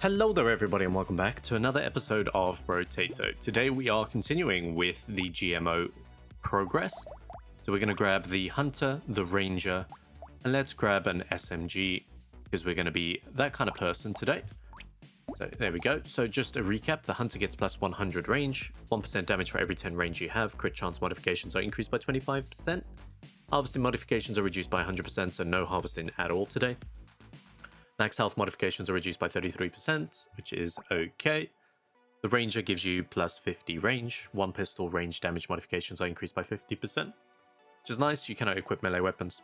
Hello there everybody and welcome back to another episode of Brotato. Today we are continuing with the GMO progress. So we're going to grab the Hunter, the Ranger, and let's grab an SMG because we're going to be that kind of person today. So there we go. So just a recap, the Hunter gets plus 100 range, 1% damage for every 10 range you have, crit chance modifications are increased by 25%, harvesting modifications are reduced by 100%, so no harvesting at all today. Max health modifications are reduced by 33%, which is okay. The Ranger gives you plus 50 range. One pistol range damage modifications are increased by 50%, which is nice. You cannot equip melee weapons.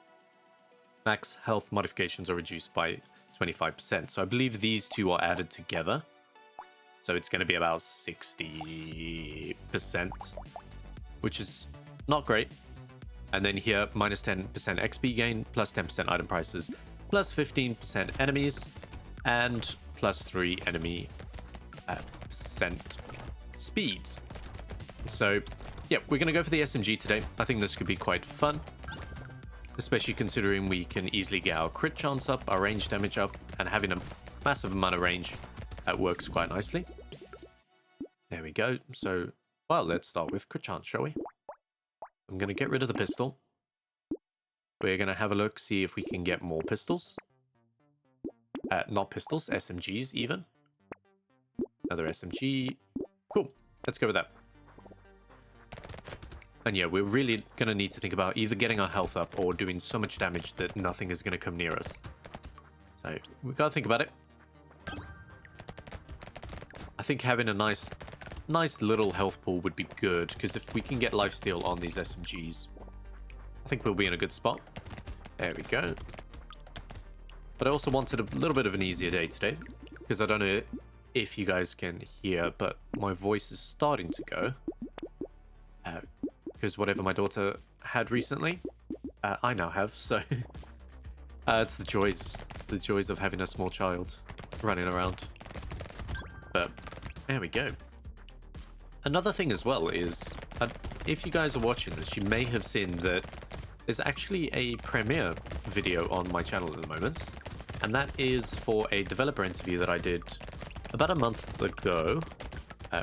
Max health modifications are reduced by 25%. So I believe these two are added together. So it's going to be about 60%, which is not great. And then here, minus 10% XP gain, plus 10% item prices, plus 15% enemies, and plus 3 enemy percent speed. So, yeah, we're going to go for the SMG today. I think this could be quite fun, especially considering we can easily get our crit chance up, our range damage up, and having a massive amount of range that works quite nicely. There we go. So, well, let's start with crit chance, shall we? I'm going to get rid of the pistol. We're going to have a look, see if we can get more pistols. Not pistols, SMGs even. Another SMG. Cool. Let's go with that. And yeah, we're really going to need to think about either getting our health up or doing so much damage that nothing is going to come near us. So we've got to think about it. I think having a nice little health pool would be good, because if we can get lifesteal on these SMGs, I think we'll be in a good spot. There we go. But I also wanted a little bit of an easier day today, because I don't know if you guys can hear, but my voice is starting to go. Because whatever my daughter had recently, I now have, so it's the joys of having a small child running around. But there we go. Another thing as well is, if you guys are watching this, you may have seen that there's actually a premiere video on my channel at the moment, and that is for a developer interview that I did about a month ago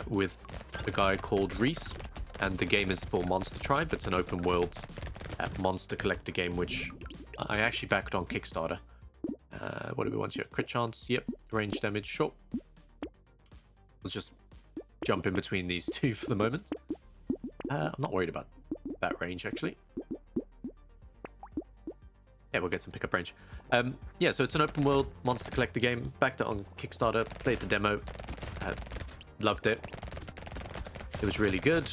with a guy called Reese, and the game is for Monster Tribe. It's an open world monster collector game, which I actually backed on Kickstarter. What do we want here? Crit chance, yep. Range damage, sure. Let's just jump in between these two for the moment. I'm not worried about that range, actually. Yeah, we'll get some pickup range. Yeah, so it's an open world monster collector game. Backed it on Kickstarter, played the demo, loved it. It was really good.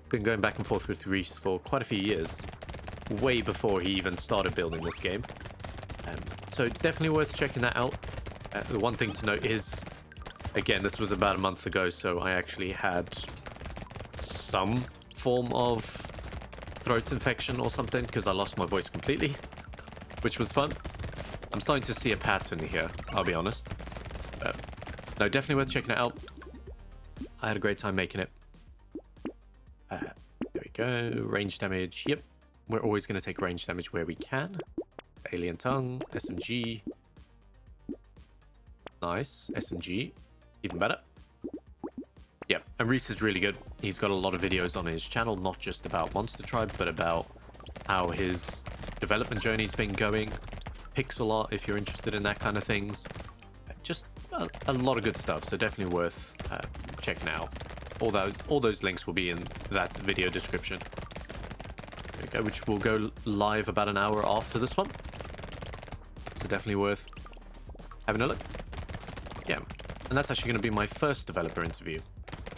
Been going back and forth with Reese for quite a few years, way before he even started building this game. So definitely worth checking that out. The one thing to note is, again, this was about a month ago, so I actually had some form of throat infection or something, because I lost my voice completely, which was fun. I'm starting to see a pattern here, I'll be honest. No, definitely worth checking it out. I had a great time making it. There we go. Range damage, yep. We're always going to take range damage where we can. Alien tongue, SMG. Nice, SMG. Even better. Yeah, and Reese is really good. He's got a lot of videos on his channel, not just about Monster Tribe, but about how his development journey's been going. Pixel art, if you're interested in that kind of things. Just a lot of good stuff, so definitely worth checking out. All those links will be in that video description. There we go, which will go live about an hour after this one. So definitely worth having a look. Yeah. And that's actually going to be my first developer interview,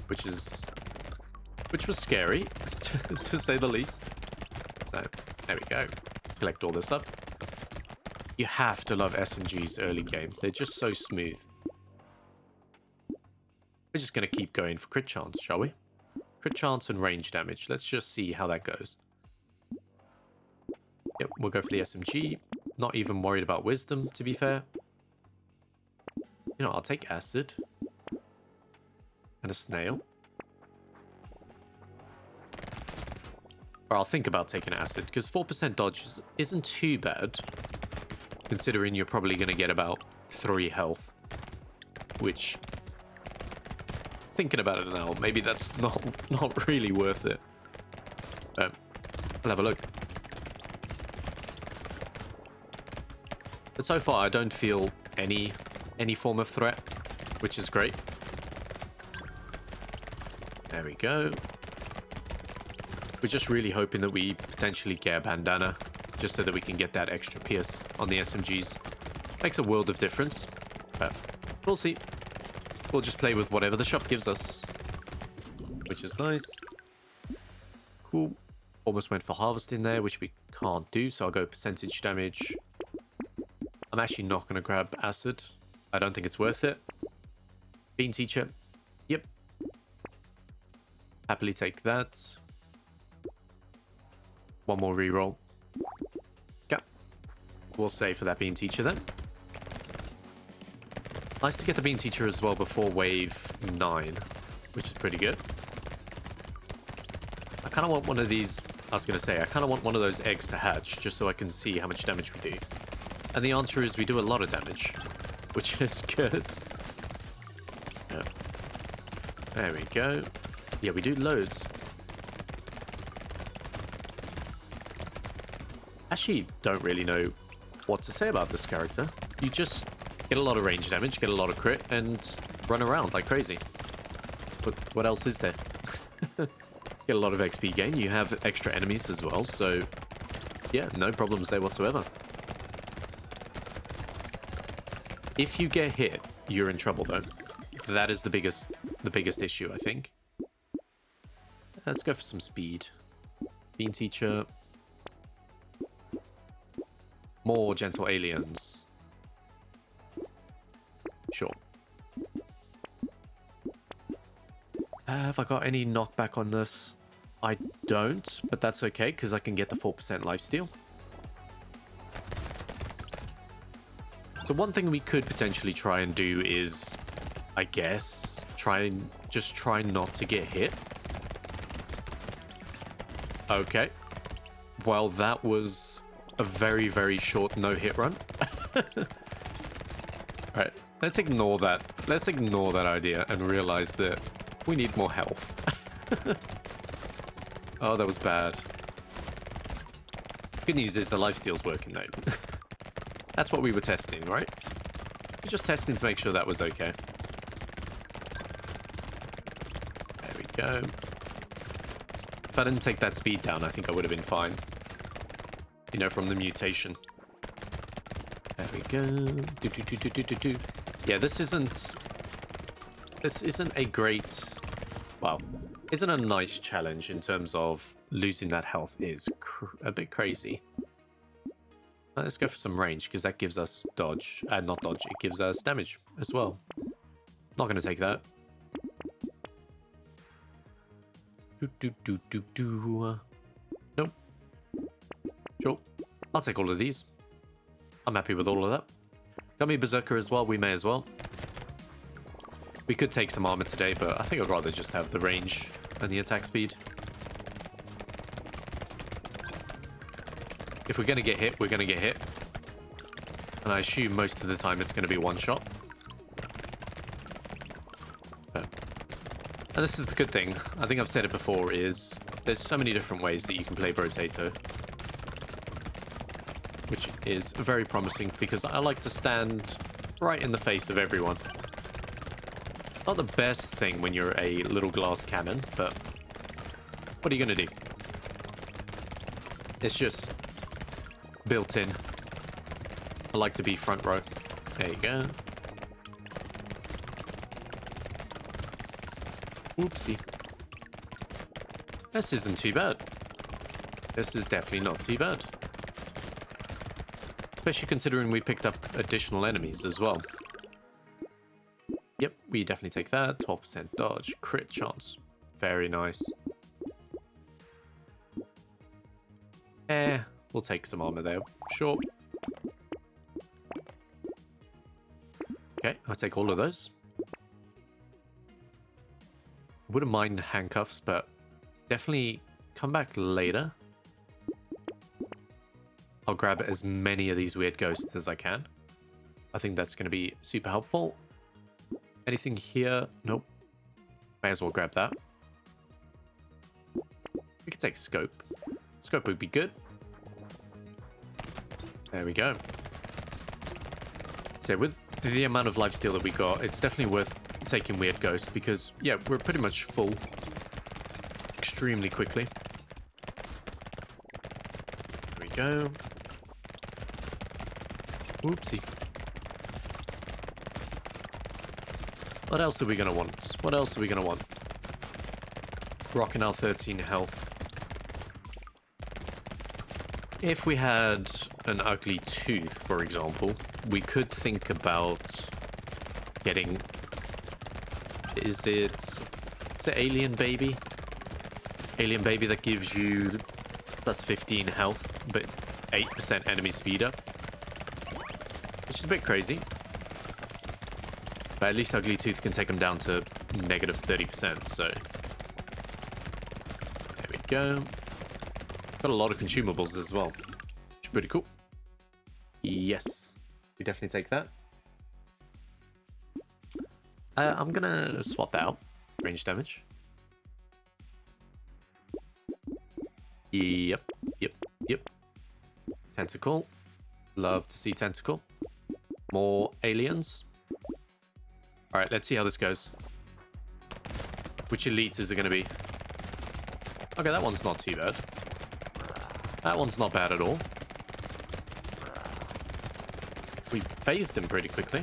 which was scary, to say the least. So, there we go. Collect all this up. You have to love SMG's early game. They're just so smooth. We're just going to keep going for crit chance, shall we? Crit chance and range damage. Let's just see how that goes. Yep, we'll go for the SMG. Not even worried about wisdom, to be fair. You know, I'll take acid. And a snail. Or I'll think about taking acid, because 4% dodge isn't too bad, considering you're probably going to get about 3 health. which, thinking about it now, maybe that's not really worth it. We'll have a look. But so far, I don't feel any form of threat, which is great. There we go. We're just really hoping that we potentially get a bandana, just so that we can get that extra pierce on the SMGs. Makes a world of difference, but we'll see. We'll just play with whatever the shop gives us, which is nice. Cool. Almost went for Harvest in there, which we can't do, so I'll go percentage damage. I'm actually not going to grab Acid. I don't think it's worth it. Bean Teacher. Yep. Happily take that. One more reroll. Okay. We'll save for that Bean Teacher then. Nice to get the Bean Teacher as well before wave 9, which is pretty good. I kind of want one of these... I was going to say, I kind of want one of those eggs to hatch, just so I can see how much damage we do. And the answer is we do a lot of damage, which is good. Yep. There we go. Yeah, we do loads. Actually, don't really know what to say about this character. You just get a lot of range damage, get a lot of crit, and run around like crazy. But what else is there? Get a lot of XP gain. You have extra enemies as well, so yeah, no problems there whatsoever. If you get hit, you're in trouble though. That is the biggest issue, I think. Let's go for some speed. Bean Teacher. More gentle aliens. Sure. Have I got any knockback on this? I don't, but that's okay, because I can get the 4% lifesteal. So one thing we could potentially try and do is, I guess, try not to get hit. Okay. Well, that was a very, very short no-hit run. Alright, let's ignore that. Let's ignore that idea and realize that we need more health. Oh, that was bad. Good news is the lifesteal's working though. That's what we were testing, right? We're just testing to make sure that was okay. There we go. If I didn't take that speed down, I think I would have been fine. You know, from the mutation. There we go. Yeah, this isn't a great... Well, isn't a nice challenge in terms of losing that health is a bit crazy. Let's go for some range, because that gives us dodge. Not dodge, it gives us damage as well. Not going to take that. Nope. Sure. I'll take all of these. I'm happy with all of that. Got me Berserker as well, we may as well. We could take some armor today, but I think I'd rather just have the range and the attack speed. If we're going to get hit, we're going to get hit. And I assume most of the time it's going to be one shot. But, and this is the good thing, I think I've said it before, is there's so many different ways that you can play Brotato. Which is very promising, because I like to stand right in the face of everyone. Not the best thing when you're a little glass cannon, but what are you going to do? It's just built in. I like to be front row. There you go. Oopsie. This isn't too bad. This is definitely not too bad. Especially considering we picked up additional enemies as well. Yep, we definitely take that. 12% dodge, crit chance. Very nice. We'll take some armor there. Sure. Okay, I'll take all of those. Wouldn't mind handcuffs, but definitely come back later. I'll grab as many of these weird ghosts as I can. I think that's going to be super helpful. Anything here? Nope. May as well grab that. We could take scope. Scope would be good. There we go. So with the amount of lifesteal that we got, it's definitely worth taking Weird Ghost because, yeah, we're pretty much full extremely quickly. There we go. Oopsie. What else are we going to want? What else are we going to want? Rocking our 13 health. If we had an ugly tooth, for example, we could think about getting... Is it Alien Baby? Alien Baby that gives you plus 15 health, but 8% enemy speed up. Which is a bit crazy. But at least Ugly Tooth can take them down to negative 30%, so... There we go. Got a lot of consumables as well. Which is pretty cool. Yes. We definitely take that. I'm gonna swap that out. Range damage. Yep. Tentacle. Love to see Tentacle. More aliens. Alright, let's see how this goes. Which elites is it going to be? Okay, that one's not too bad. That one's not bad at all. We phased him pretty quickly.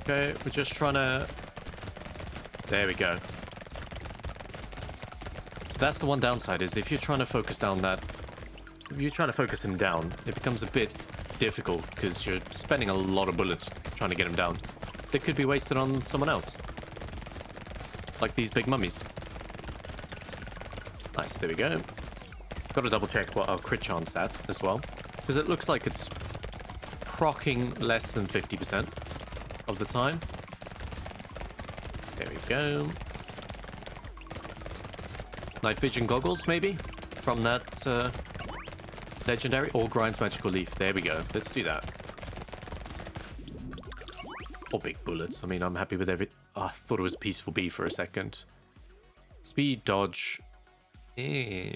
Okay, we're just trying to... There we go. That's the one downside, is if you're trying to focus down that... If you're trying to focus him down, it becomes a bit difficult because you're spending a lot of bullets trying to get him down. They could be wasted on someone else. Like these big mummies. Nice, there we go. Got to double check what our crit chance at as well. Because it looks like it's proccing less than 50% of the time. There we go. Night vision goggles, maybe? From that legendary? Or Grind's Magical Leaf. There we go. Let's do that. Or big bullets. I mean, I'm happy with every... Oh, I thought it was Peaceful Bee for a second. Speed, dodge. Yeah,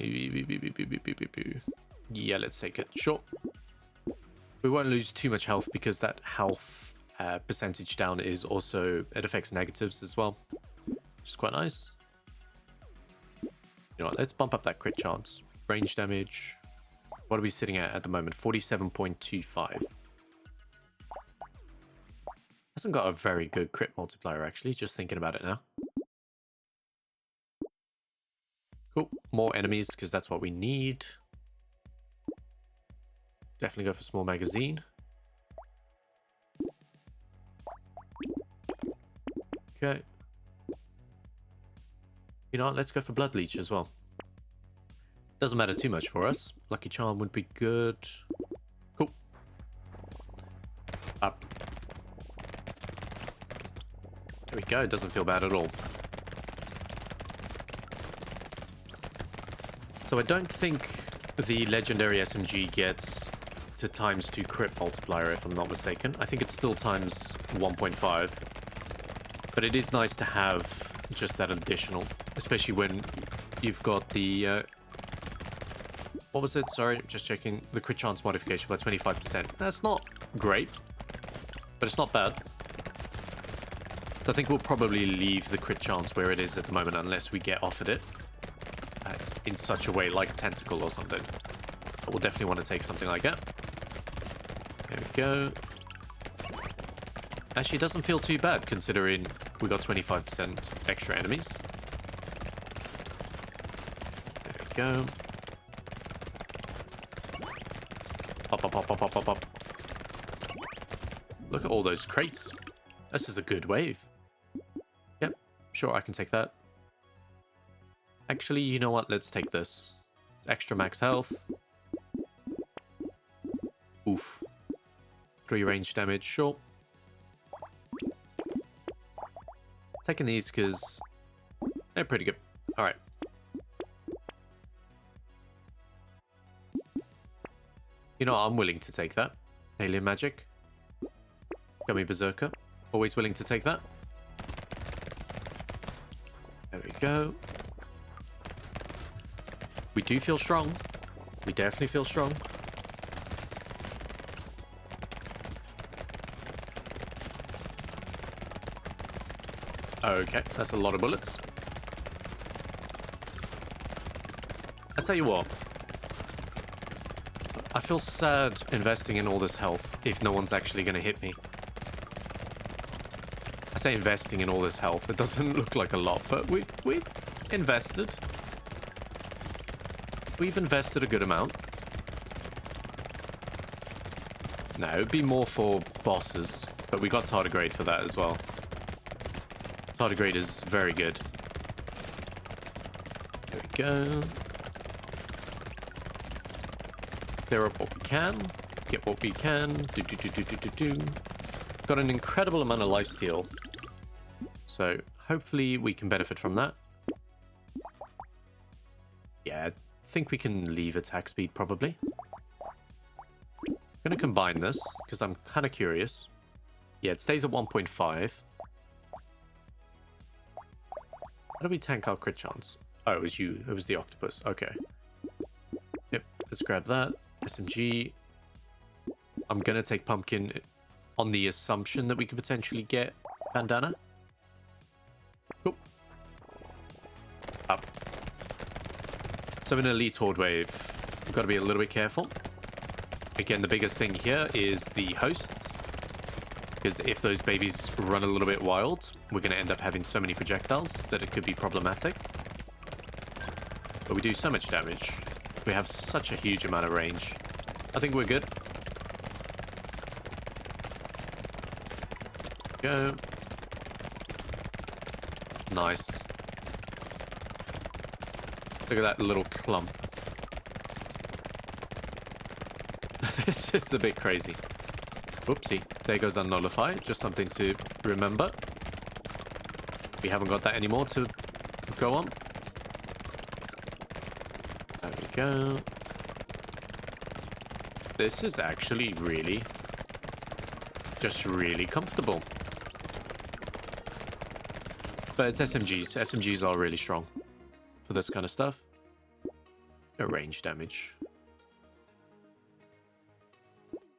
let's take it. Sure. We won't lose too much health because that health percentage down is also... It affects negatives as well. Which is quite nice. You know what? Let's bump up that crit chance. Range damage. What are we sitting at the moment? 47.25. Hasn't got a very good crit multiplier, actually. Just thinking about it now. Cool. More enemies, because that's what we need. Definitely go for small magazine. Okay. You know what? Let's go for Blood Leech as well. Doesn't matter too much for us. Lucky Charm would be good. Cool. Up. There we go. It doesn't feel bad at all. So I don't think the legendary SMG gets to ×2 crit multiplier, if I'm not mistaken. I think it's still times 1.5. But it is nice to have just that additional, especially when you've got the... what was it? Sorry, just checking. The crit chance modification by 25%. That's not great, but it's not bad. So I think we'll probably leave the crit chance where it is at the moment unless we get offered it in such a way like Tentacle or something. But we'll definitely want to take something like that. There we go. Actually, it doesn't feel too bad considering we got 25% extra enemies. There we go. Pop. Look at all those crates. This is a good wave. Yep, sure, I can take that. Actually, you know what? Let's take this. It's extra max health. Oof. 3 range damage, sure. Taking these because they're pretty good. Alright. You know, I'm willing to take that. Alien magic. Gummy Berserker. Always willing to take that. There we go. We do feel strong. We definitely feel strong. Okay, that's a lot of bullets. I tell you what. I feel sad investing in all this health if no one's actually going to hit me. I say investing in all this health. It doesn't look like a lot, but we've invested. We've invested a good amount. No, it'd be more for bosses, but we got tardigrade for that as well. Tardigrade is very good. There we go. Clear up what we can. Get what we can. Do. Got an incredible amount of lifesteal. So hopefully we can benefit from that. Yeah, I think we can leave attack speed probably. I'm going to combine this because I'm kind of curious. Yeah, it stays at 1.5. How do we tank our crit chance? Oh, it was you. It was the octopus. Okay. Yep, let's grab that. SMG. I'm going to take pumpkin on the assumption that we could potentially get bandana. Oop. Up. So in Elite Horde Wave, we've got to be a little bit careful. Again, the biggest thing here is the hosts. Because if those babies run a little bit wild, we're going to end up having so many projectiles that it could be problematic. But we do so much damage. We have such a huge amount of range. I think we're good. Go. Nice. Look at that little clump. This is a bit crazy. Whoopsie. There goes Unnullify. Just something to remember. We haven't got that anymore to go on. There we go. This is actually really, just really comfortable. But it's SMGs. SMGs are really strong for this kind of stuff. No range damage.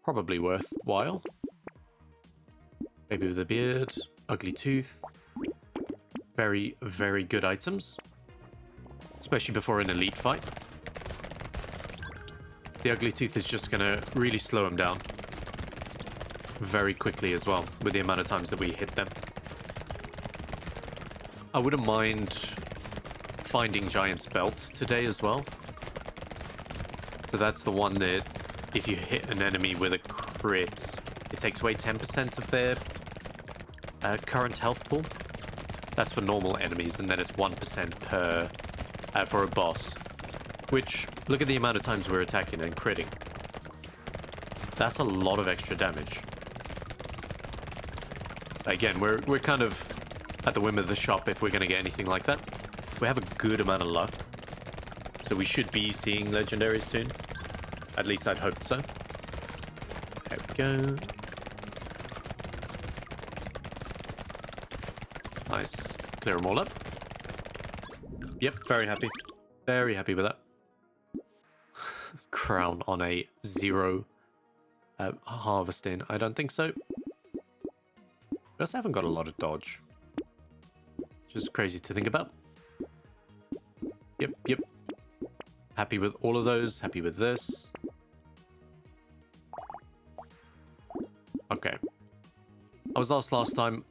Probably worthwhile. Baby with a beard. Ugly tooth. Very, very good items. Especially before an elite fight. The ugly tooth is just going to really slow him down. Very quickly as well, with the amount of times that we hit them. I wouldn't mind finding Giant's Belt today as well. So that's the one that if you hit an enemy with a crit, it takes away 10% of their current health pool. That's for normal enemies, and then it's 1% per for a boss. Which, look at the amount of times we're attacking and critting. That's a lot of extra damage. Again, we're kind of at the whim of the shop if we're going to get anything like that. We have a good amount of luck. So we should be seeing legendaries soon. At least I'd hope so. There we go. Nice. Clear them all up. Yep, very happy. Very happy with that. Crown on a 0 harvesting. I don't think so. We also haven't got a lot of dodge. Just crazy to think about. Yep. Happy with all of those. Happy with this. Okay. I was asked last time,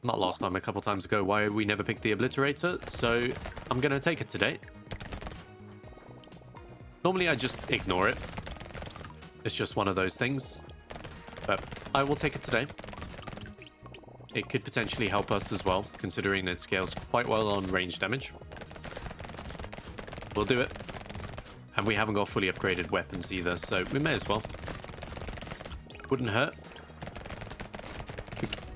not last time, a couple times ago, why we never picked the obliterator, so I'm gonna take it today. Normally I just ignore it. It's just one of those things. But I will take it today. It could potentially help us as well, considering it scales quite well on range damage. We'll do it. And we haven't got fully upgraded weapons either, so we may as well. Wouldn't hurt.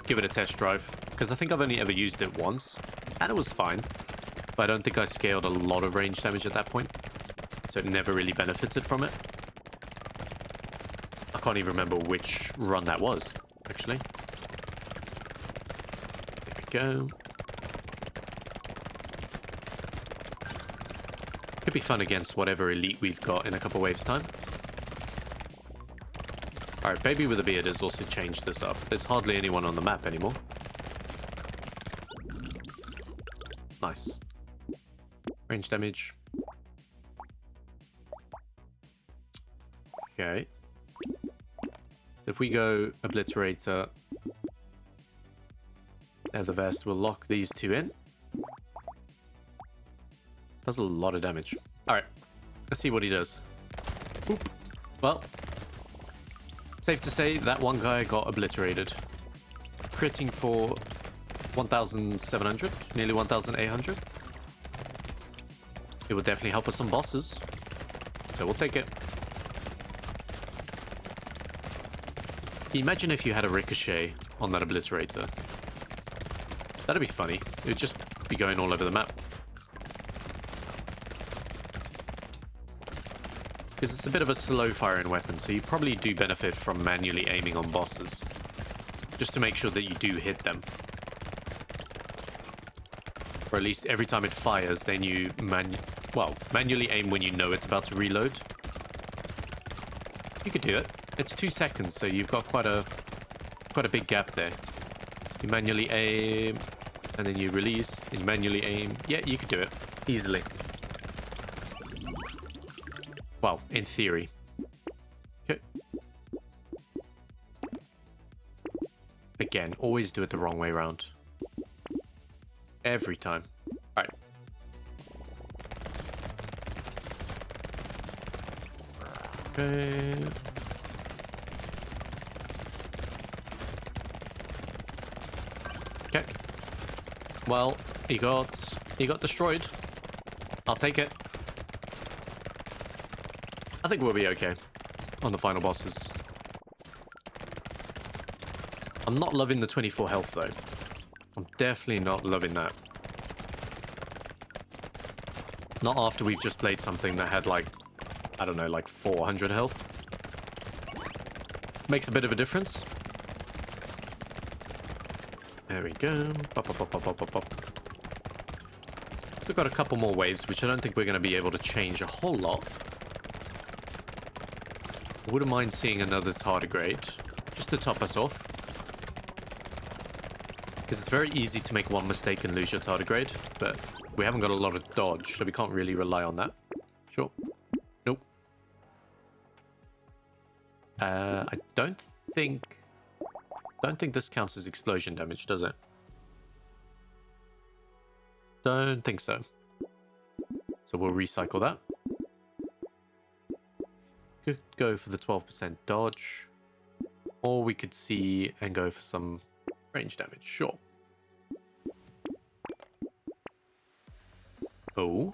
Give it a test drive, because I think I've only ever used it once, and it was fine. But I don't think I scaled a lot of range damage at that point, so it never really benefited from it. I can't even remember which run that was, actually. go. Could be fun against whatever elite we've got in a couple waves time. Alright, Baby with a Beard has also changed this up. There's hardly anyone on the map anymore. Nice. Range damage. Okay. So if we go Obliterator, Leather Vest, we'll lock these two in. Does a lot of damage. Alright, let's see what he does. Oop. Well, safe to say that one guy got obliterated. Critting for 1,700, nearly 1,800. It will definitely help us on bosses, so we'll take it. Imagine if you had a ricochet on that obliterator. That'd be funny. It would just be going all over the map. Because it's a bit of a slow firing weapon, so you probably do benefit from manually aiming on bosses. Just to make sure that you do hit them. Or at least every time it fires, then you manually aim when you know it's about to reload. You could do it. It's 2 seconds, so you've got quite a big gap there. You manually aim, and then you release, and you manually aim. Yeah, you could do it easily. Well, in theory. Okay. Again, always do it the wrong way around. Every time. Alright. Okay. Okay. Well, he got destroyed. I'll take it. I think we'll be okay on the final bosses. I'm not loving the 24 health though. I'm definitely not loving that. Not after we've just played something that had like, I don't know, like 400 health. Makes a bit of a difference. There we go. Pop, pop, pop, pop, pop, pop, pop. Still got a couple more waves, which I don't think we're going to be able to change a whole lot. I wouldn't mind seeing another tardigrade, just to top us off. Because it's very easy to make one mistake and lose your tardigrade, but we haven't got a lot of dodge, so we can't really rely on that. Sure. Nope. I don't think this counts as explosion damage, does it? Don't think so. So we'll recycle that. Could go for the 12% dodge, or we could see and go for some range damage. Sure. Oh.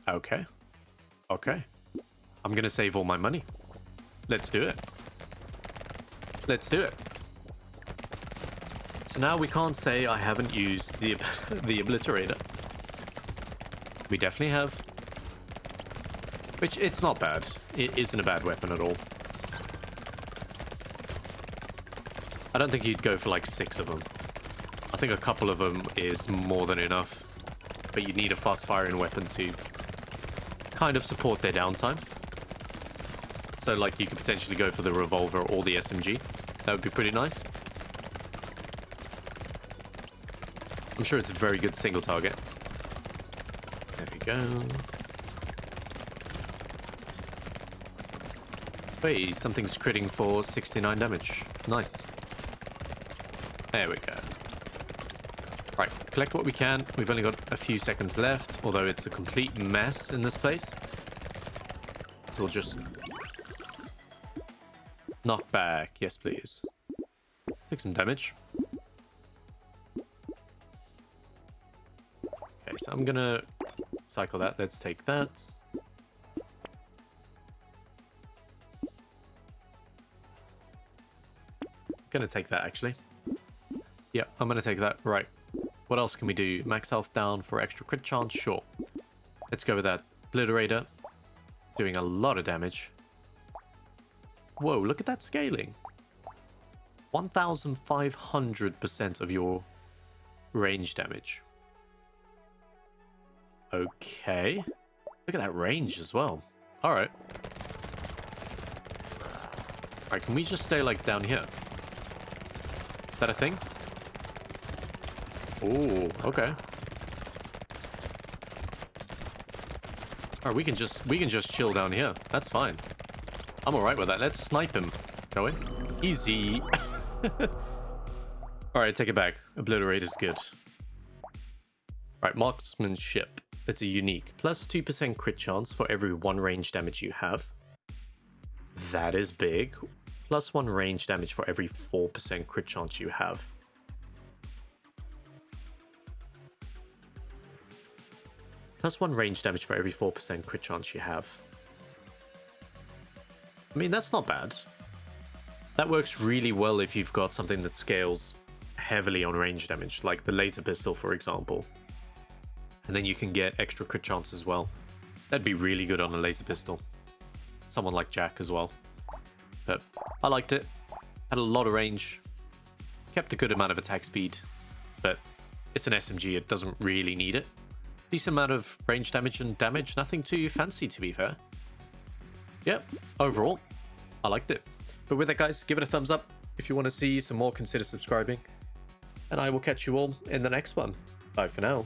Okay. Okay. I'm gonna save all my money. Let's do it. Let's do it. So now we can't say I haven't used the obliterator. We definitely have. Which, it's not bad. It isn't a bad weapon at all. I don't think you'd go for like 6 of them. I think a couple of them is more than enough. But you need a fast firing weapon to kind of support their downtime. So like you could potentially go for the revolver or the SMG. That would be pretty nice. I'm sure it's a very good single target. There we go. Wait, something's critting for 69 damage. Nice. There we go. Right, collect what we can. We've only got a few seconds left, although it's a complete mess in this place. We'll just knock back. Yes, please. Take some damage. Okay, so I'm gonna cycle that. Let's take that. Gonna take that, actually. Yeah, I'm gonna take that. Right. What else can we do? Max health down for extra crit chance? Sure. Let's go with that. Obliterator. Doing a lot of damage. Whoa, look at that scaling. 1,500% of your range damage. Okay. Look at that range as well. Alright. Alright, can we just stay, like, down here? Is that a thing? Oh, okay. Alright, we can just chill down here. That's fine. I'm alright with that. Let's snipe him. Shall we? Easy. Alright, take it back. Obliterator's good. Alright, marksmanship. It's a unique. Plus 2% crit chance for every 1 range damage you have. That is big. Plus 1 range damage for every 4% crit chance you have. Plus 1 range damage for every 4% crit chance you have. I mean, that's not bad. That works really well if you've got something that scales heavily on range damage, like the laser pistol, for example. And then you can get extra crit chance as well. That'd be really good on a laser pistol. Someone like Jack as well. But I liked it. Had a lot of range. Kept a good amount of attack speed. But it's an SMG, it doesn't really need it. Decent amount of range damage and damage, nothing too fancy to be fair. Yep, overall, I liked it. But with that, guys, give it a thumbs up. If you want to see some more, consider subscribing. And I will catch you all in the next one. Bye for now.